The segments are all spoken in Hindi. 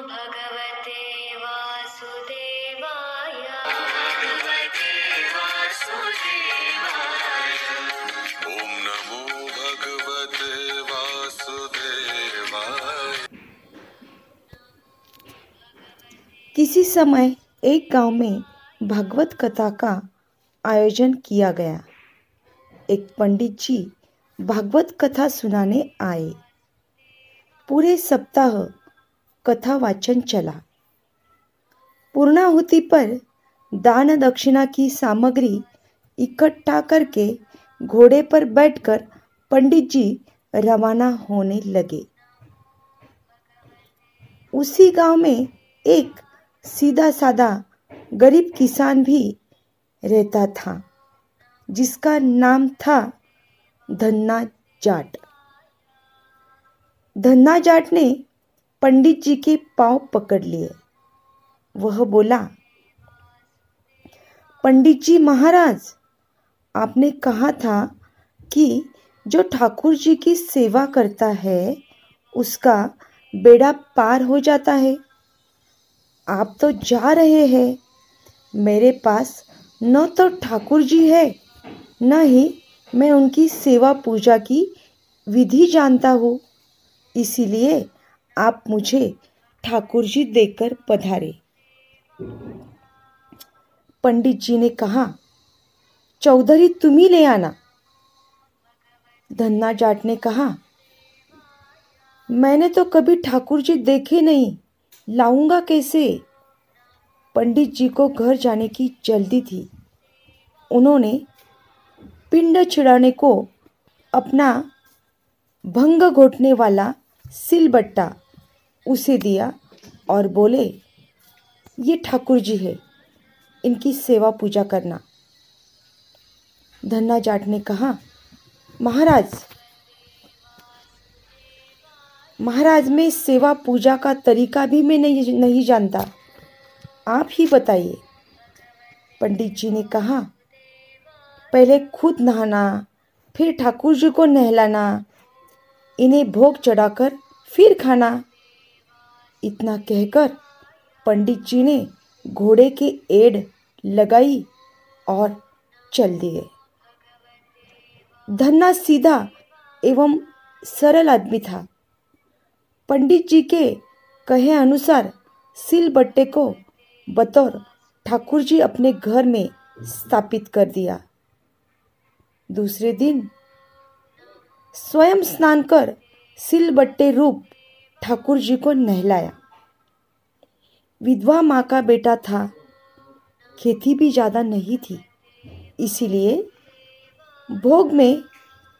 भगवते वासुदेवाय भगवते वासुदेवाय। ओम नमो भगवते वासुदेवाय। किसी समय एक गांव में भागवत कथा का आयोजन किया गया। एक पंडित जी भागवत कथा सुनाने आए। पूरे सप्ताह कथा वाचन चला। पूर्णाहुति पर दान दक्षिणा की सामग्री इकट्ठा करके घोड़े पर बैठकर पंडित जी रवाना होने लगे। उसी गांव में एक सीधा साधा गरीब किसान भी रहता था, जिसका नाम था धन्ना जाट। धन्ना जाट ने पंडित जी के पांव पकड़ लिए। वह बोला, पंडित जी महाराज, आपने कहा था कि जो ठाकुर जी की सेवा करता है उसका बेड़ा पार हो जाता है। आप तो जा रहे हैं। मेरे पास न तो ठाकुर जी है, न ही मैं उनकी सेवा पूजा की विधि जानता हूँ। इसीलिए आप मुझे ठाकुर जी देकर पधारे। पंडित जी ने कहा, चौधरी तुम ही ले आना। धन्ना जाट ने कहा, मैंने तो कभी ठाकुर जी देखे नहीं, लाऊंगा कैसे? पंडित जी को घर जाने की जल्दी थी। उन्होंने पिंड छिड़ाने को अपना भंग घोटने वाला सिलबट्टा उसे दिया और बोले, ये ठाकुर जी है, इनकी सेवा पूजा करना। धन्ना जाट ने कहा, महाराज मैं सेवा पूजा का तरीका भी मैं नहीं जानता, आप ही बताइए। पंडित जी ने कहा, पहले खुद नहाना, फिर ठाकुर जी को नहलाना, इन्हें भोग चढ़ाकर फिर खाना। इतना कहकर पंडित जी ने घोड़े की एड़ लगाई और चल दिए। धन्ना सीधा एवं सरल आदमी था। पंडित जी के कहे अनुसार सिलबट्टे को बतौर ठाकुर जी अपने घर में स्थापित कर दिया। दूसरे दिन स्वयं स्नान कर सिलबट्टे रूप ठाकुर जी को नहलाया। विधवा माँ का बेटा था, खेती भी ज़्यादा नहीं थी, इसीलिए भोग में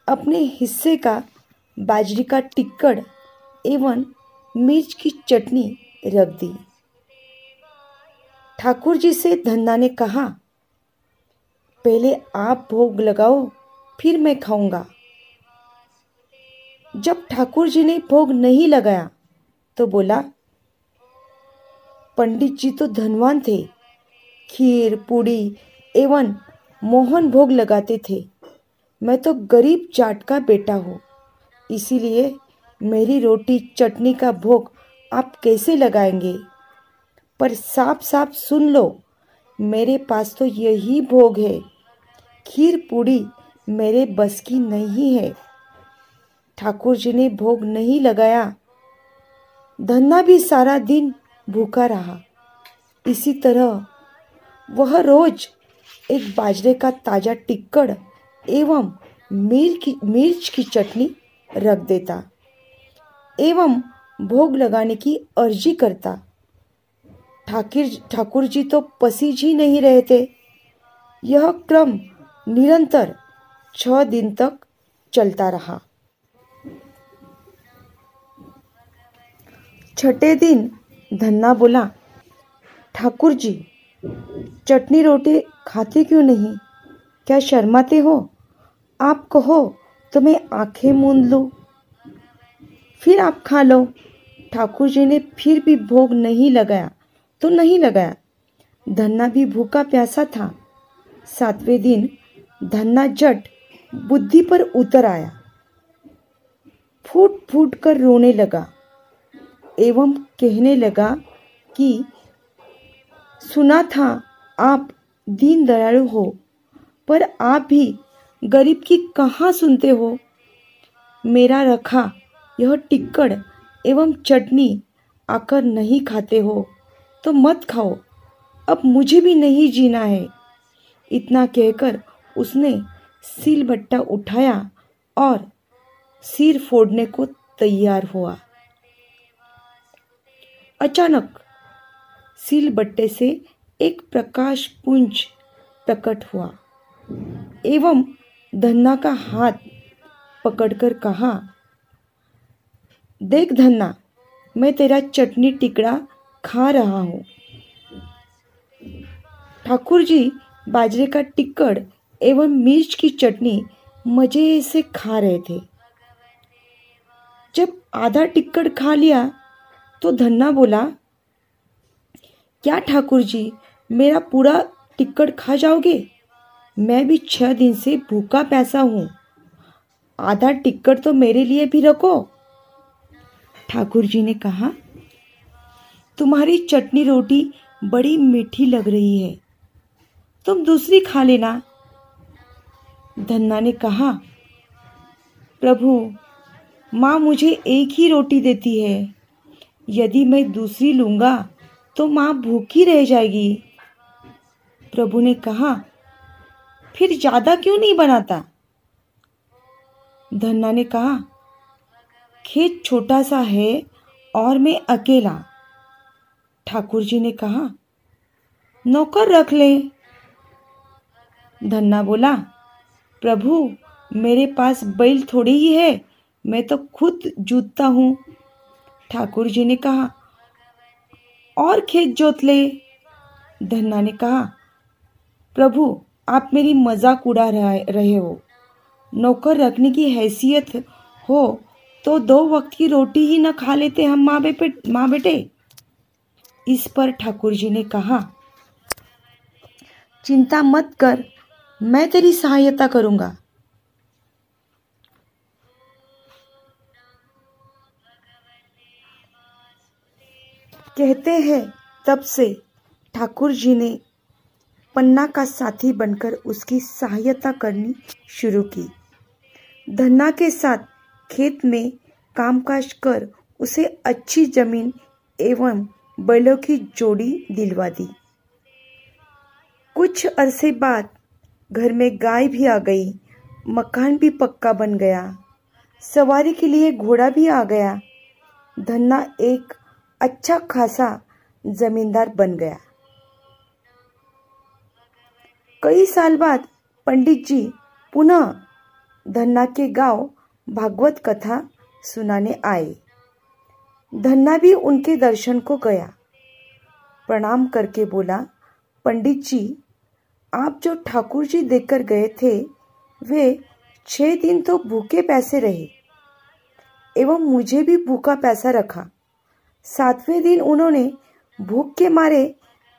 अपने हिस्से का बाजरी का टिक्कड़ एवं मिर्च की चटनी रख दी। ठाकुर जी से धन्ना ने कहा, पहले आप भोग लगाओ, फिर मैं खाऊंगा। जब ठाकुर जी ने भोग नहीं लगाया तो बोला, पंडित जी तो धनवान थे, खीर पूड़ी एवं मोहन भोग लगाते थे। मैं तो गरीब जाट का बेटा हूँ, इसीलिए मेरी रोटी चटनी का भोग आप कैसे लगाएंगे? पर साफ साफ सुन लो, मेरे पास तो यही भोग है। खीर पूड़ी मेरे बस की नहीं है। ठाकुर जी ने भोग नहीं लगाया। धन्ना भी सारा दिन भूखा रहा। इसी तरह वह रोज एक बाजरे का ताजा टिक्कड़ एवं मिर्च की चटनी रख देता एवं भोग लगाने की अर्जी करता। ठाकुर जी तो पसीज ही नहीं रहे थे। यह क्रम निरंतर 6 दिन तक चलता रहा। छठे दिन धन्ना बोला, ठाकुर जी, चटनी रोटी खाते क्यों नहीं? क्या शर्माते हो? आप कहो तो मैं आंखें मूंद लूं, फिर आप खा लो। ठाकुर जी ने फिर भी भोग नहीं लगाया तो नहीं लगाया। धन्ना भी भूखा प्यासा था। 7वें दिन धन्ना जट बुद्धि पर उतर आया। फूट फूट कर रोने लगा। एवं कहने लगा कि सुना था आप दीन दयालु हो, पर आप भी गरीब की कहाँ सुनते हो। मेरा रखा यह टिक्कड़ एवं चटनी आकर नहीं खाते हो तो मत खाओ, अब मुझे भी नहीं जीना है। इतना कहकर उसने सिलबट्टा उठाया और सिर फोड़ने को तैयार हुआ। अचानक सिलबट्टे से एक प्रकाश पुंज प्रकट हुआ एवं धन्ना का हाथ पकड़कर कहा, देख धन्ना, मैं तेरा चटनी टिकड़ा खा रहा हूँ। ठाकुर जी बाजरे का टिक्कड़ एवं मिर्च की चटनी मजे से खा रहे थे। जब आधा टिक्कड़ खा लिया तो धन्ना बोला, क्या ठाकुर जी, मेरा पूरा टिक्कड़ खा जाओगे? मैं भी 6 दिन से भूखा प्यासा हूँ, आधा टिक्कड़ तो मेरे लिए भी रखो। ठाकुर जी ने कहा, तुम्हारी चटनी रोटी बड़ी मीठी लग रही है, तुम दूसरी खा लेना। धन्ना ने कहा, प्रभु, माँ मुझे एक ही रोटी देती है, यदि मैं दूसरी लूँगा तो माँ भूखी रह जाएगी। प्रभु ने कहा, फिर ज़्यादा क्यों नहीं बनाता? धन्ना ने कहा, खेत छोटा सा है और मैं अकेला। ठाकुर जी ने कहा, नौकर रख ले। धन्ना बोला, प्रभु, मेरे पास बैल थोड़ी ही है, मैं तो खुद जोतता हूँ। ठाकुर जी ने कहा, और खेत जोत ले। धन्ना ने कहा, प्रभु, आप मेरी मजाक उड़ा रहे हो, नौकर रखने की हैसियत हो तो 2 वक्त की रोटी ही न खा लेते हम माँ बेटे। इस पर ठाकुर जी ने कहा, चिंता मत कर, मैं तेरी सहायता करूँगा। कहते हैं तब से ठाकुर जी ने पन्ना का साथी बनकर उसकी सहायता करनी शुरू की। धन्ना के साथ खेत में कामकाज कर उसे अच्छी जमीन एवं बैलों की जोड़ी दिलवा दी। कुछ अरसे बाद घर में गाय भी आ गई, मकान भी पक्का बन गया, सवारी के लिए घोड़ा भी आ गया। धन्ना एक अच्छा खासा जमींदार बन गया। कई साल बाद पंडित जी पुनः धन्ना के गांव भागवत कथा सुनाने आए। धन्ना भी उनके दर्शन को गया। प्रणाम करके बोला, पंडित जी, आप जो ठाकुर जी देकर गए थे वे 6 दिन तो भूखे पैसे रहे एवं मुझे भी भूखा पैसा रखा। 7वें दिन उन्होंने भूख के मारे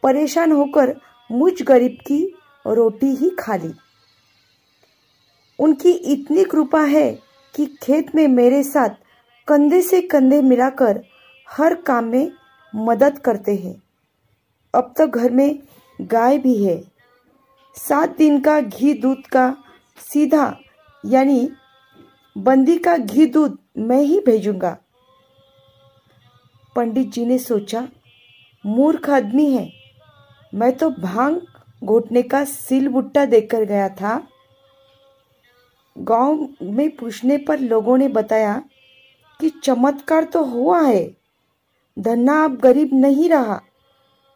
परेशान होकर मुझ गरीब की रोटी ही खा ली। उनकी इतनी कृपा है कि खेत में मेरे साथ कंधे से कंधे मिलाकर हर काम में मदद करते हैं। अब तो घर में गाय भी है। 7 दिन का घी दूध का सीधा यानी बंदी का घी दूध मैं ही भेजूंगा। पंडित जी ने सोचा, मूर्ख आदमी है, मैं तो भांग घोटने का सिलबुट्टा देकर गया था। गांव में पूछने पर लोगों ने बताया कि चमत्कार तो हुआ है, धन्ना अब गरीब नहीं रहा,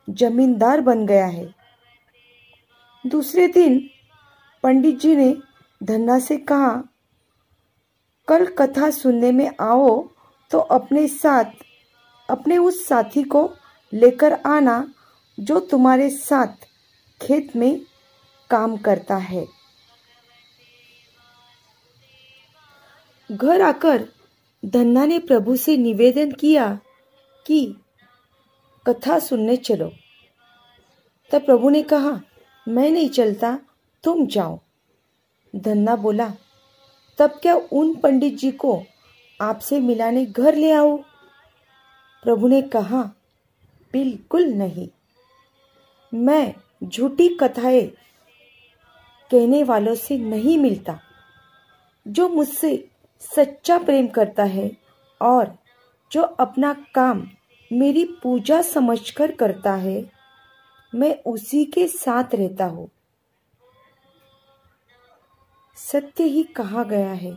जमींदार बन गया है। दूसरे दिन पंडित जी ने धन्ना से कहा, कल कथा सुनने में आओ तो अपने साथ अपने उस साथी को लेकर आना जो तुम्हारे साथ खेत में काम करता है। घर आकर धन्ना ने प्रभु से निवेदन किया कि कथा सुनने चलो। तब प्रभु ने कहा, मैं नहीं चलता, तुम जाओ। धन्ना बोला, तब क्या उन पंडित जी को आपसे मिलाने घर ले आओ। प्रभु ने कहा, बिल्कुल नहीं। मैं झूठी कथाएं कहने वालों से नहीं मिलता। जो मुझसे सच्चा प्रेम करता है और जो अपना काम मेरी पूजा समझकर करता है, मैं उसी के साथ रहता हूँ। सत्य ही कहा गया है,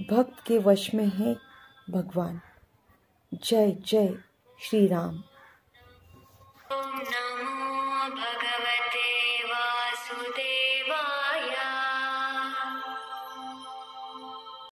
भक्त के वश में है भगवान। जय जय श्री राम।